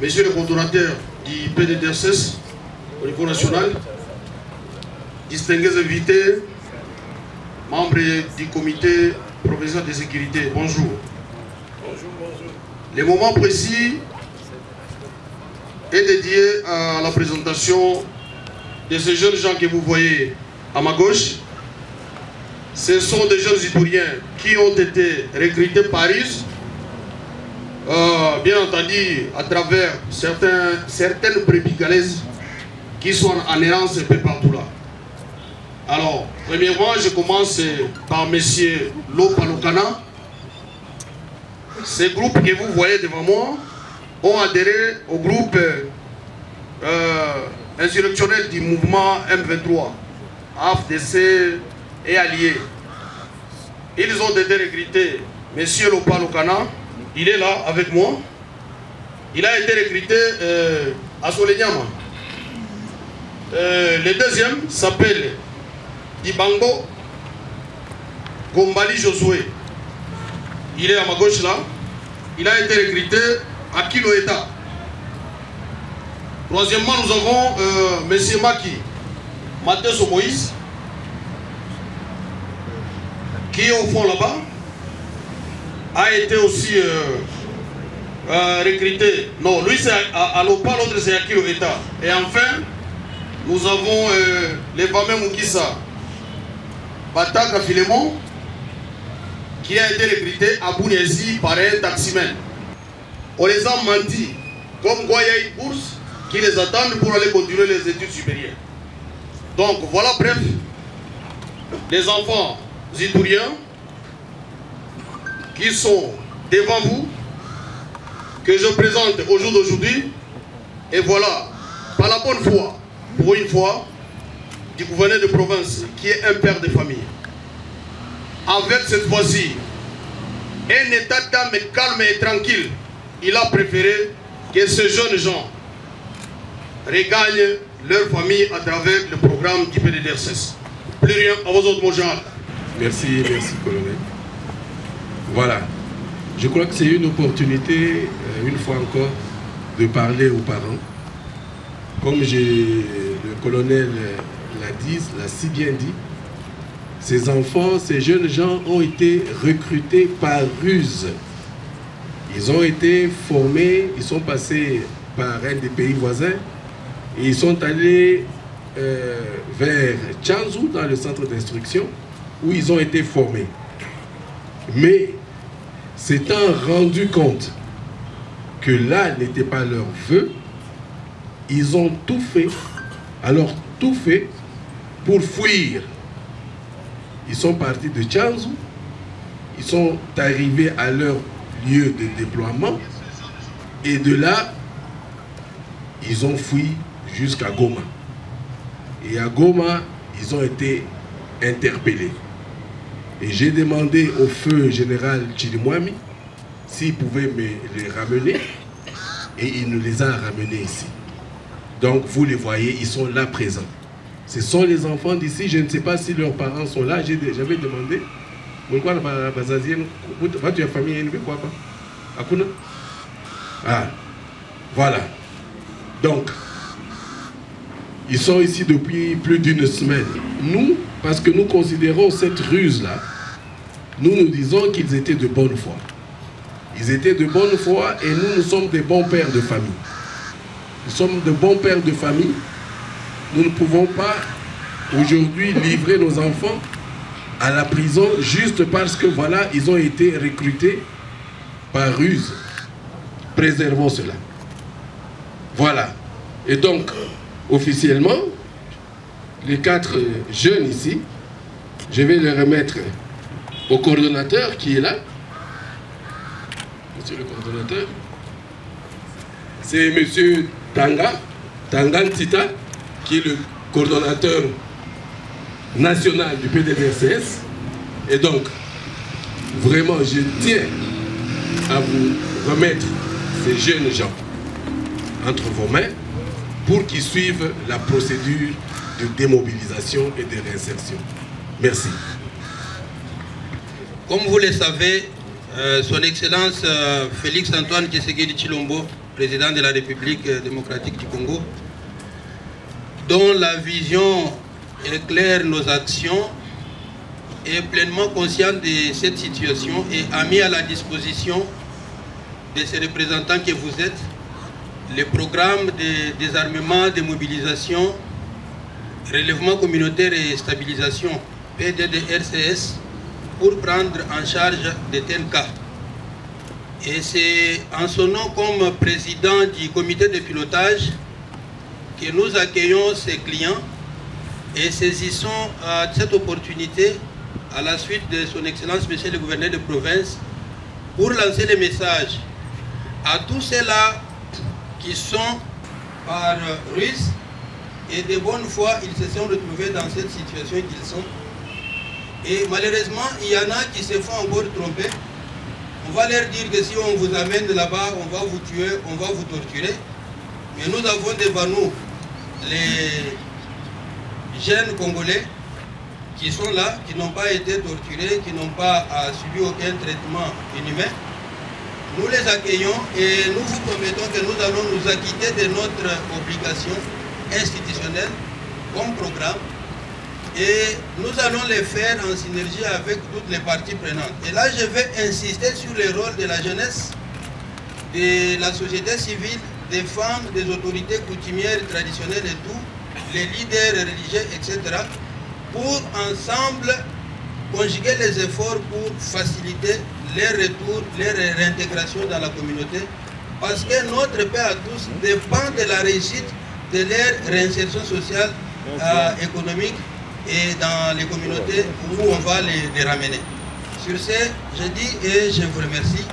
Monsieur le coordonnateur du PDDRCS au niveau national, distingués invités, membres du comité provincial de sécurité, bonjour. Bonjour, bonjour. Le moment précis est dédié à la présentation de ces jeunes gens que vous voyez à ma gauche. Ce sont des jeunes Ivoiriens qui ont été recrutés par RUS, bien entendu à travers certaines brebis galaises qui sont en errance un peu partout là. Alors, premièrement, je commence par M. Lopalokana. Ces groupes que vous voyez devant moi ont adhéré au groupe insurrectionnel du mouvement M23, AFDC et alliés. Ils ont été recrutés. M. Lopalokana, il est là avec moi. Il a été recruté à Solenyama. Le deuxième s'appelle Dibango Gombali Josué. Il est à ma gauche là. Il a été recruté à Kiloeta. Troisièmement, nous avons M. Maki Mateso Moïse, qui est au fond là-bas, a été aussi recruté. Non, lui c'est à Lopa, l'autre c'est à Kiloeta. Et enfin, nous avons les Vamé Moukissa Bataka Filemon, qui a été recruté à Bouniesi par un taximan. On les a menti, comme quoi il y a une bourse qui les attend pour aller continuer les études supérieures. Donc voilà, bref, les enfants ivoiriens qui sont devant vous, que je présente au jour d'aujourd'hui. Et voilà, par la bonne foi, pour une fois, du gouverneur de province qui est un père de famille, avec cette fois-ci un état d'âme calme et tranquille, il a préféré que ces jeunes gens regagnent leur famille à travers le programme du PDDRCS. Plus rien, à vos autres mots, Jean. Merci, merci, colonel. Voilà, je crois que c'est une opportunité, une fois encore, de parler aux parents. Comme le colonel l'a si bien dit, ces enfants, ces jeunes gens ont été recrutés par ruse. Ils ont été formés, ils sont passés par un des pays voisins et ils sont allés vers Tchanzou, dans le centre d'instruction, où ils ont été formés. Mais s'étant rendu compte que là n'était pas leur vœu, ils ont tout fait, alors tout fait pour fuir. Ils sont partis de Tchanzou, ils sont arrivés à leur lieu de déploiement et de là, ils ont fui jusqu'à Goma. Et à Goma, ils ont été interpellés. Et j'ai demandé au feu général Chirimwami s'il pouvait me les ramener et il nous les a ramenés ici. Donc vous les voyez, ils sont là présents. Ce sont les enfants d'ici, je ne sais pas si leurs parents sont là. J'avais demandé. Ah, voilà. Donc, ils sont ici depuis plus d'une semaine. Nous, parce que nous considérons cette ruse-là, nous disons qu'ils étaient de bonne foi. Ils étaient de bonne foi et nous sommes des bons pères de famille. Nous sommes de bons pères de famille. Nous ne pouvons pas aujourd'hui livrer nos enfants à la prison juste parce que voilà, ils ont été recrutés par ruse. Préservons cela. Voilà. Et donc, officiellement, les 4 jeunes ici, je vais les remettre au coordonnateur qui est là. Monsieur le coordonnateur. C'est monsieur Tangan Tita, qui est le coordonnateur national du PDDRCS. Et donc, vraiment, je tiens à vous remettre ces jeunes gens entre vos mains pour qu'ils suivent la procédure de démobilisation et de réinsertion. Merci. Comme vous le savez, Son Excellence Félix Antoine Tshisekedi Tshilombo, président de la République démocratique du Congo, dont la vision éclaire nos actions, est pleinement conscient de cette situation et a mis à la disposition de ces représentants que vous êtes le programme de désarmement, de mobilisation, relèvement communautaire et stabilisation, PDDRCS, pour prendre en charge de tels cas. Et c'est en son nom comme président du comité de pilotage que nous accueillons ces clients et saisissons cette opportunité à la suite de son Excellence Monsieur le Gouverneur de province pour lancer le message à tous ceux-là qui sont par ruse et de bonne foi, ils se sont retrouvés dans cette situation qu'ils sont. Et malheureusement, il y en a qui se font encore tromper. On va leur dire que si on vous amène là-bas, on va vous tuer, on va vous torturer. Mais nous avons devant nous les jeunes Congolais qui sont là, qui n'ont pas été torturés, qui n'ont pas subi aucun traitement inhumain. Nous les accueillons et nous vous promettons que nous allons nous acquitter de notre obligation institutionnelle comme programme. Et nous allons les faire en synergie avec toutes les parties prenantes. Et là, je vais insister sur le rôle de la jeunesse, de la société civile, des femmes, des autorités coutumières, traditionnelles et tout, les leaders religieux, etc., pour ensemble conjuguer les efforts pour faciliter leur retour, leur réintégration dans la communauté, parce que notre paix à tous dépend de la réussite de leur réinsertion sociale, économique, et dans les communautés où on va les ramener. Sur ce, je dis et je vous remercie.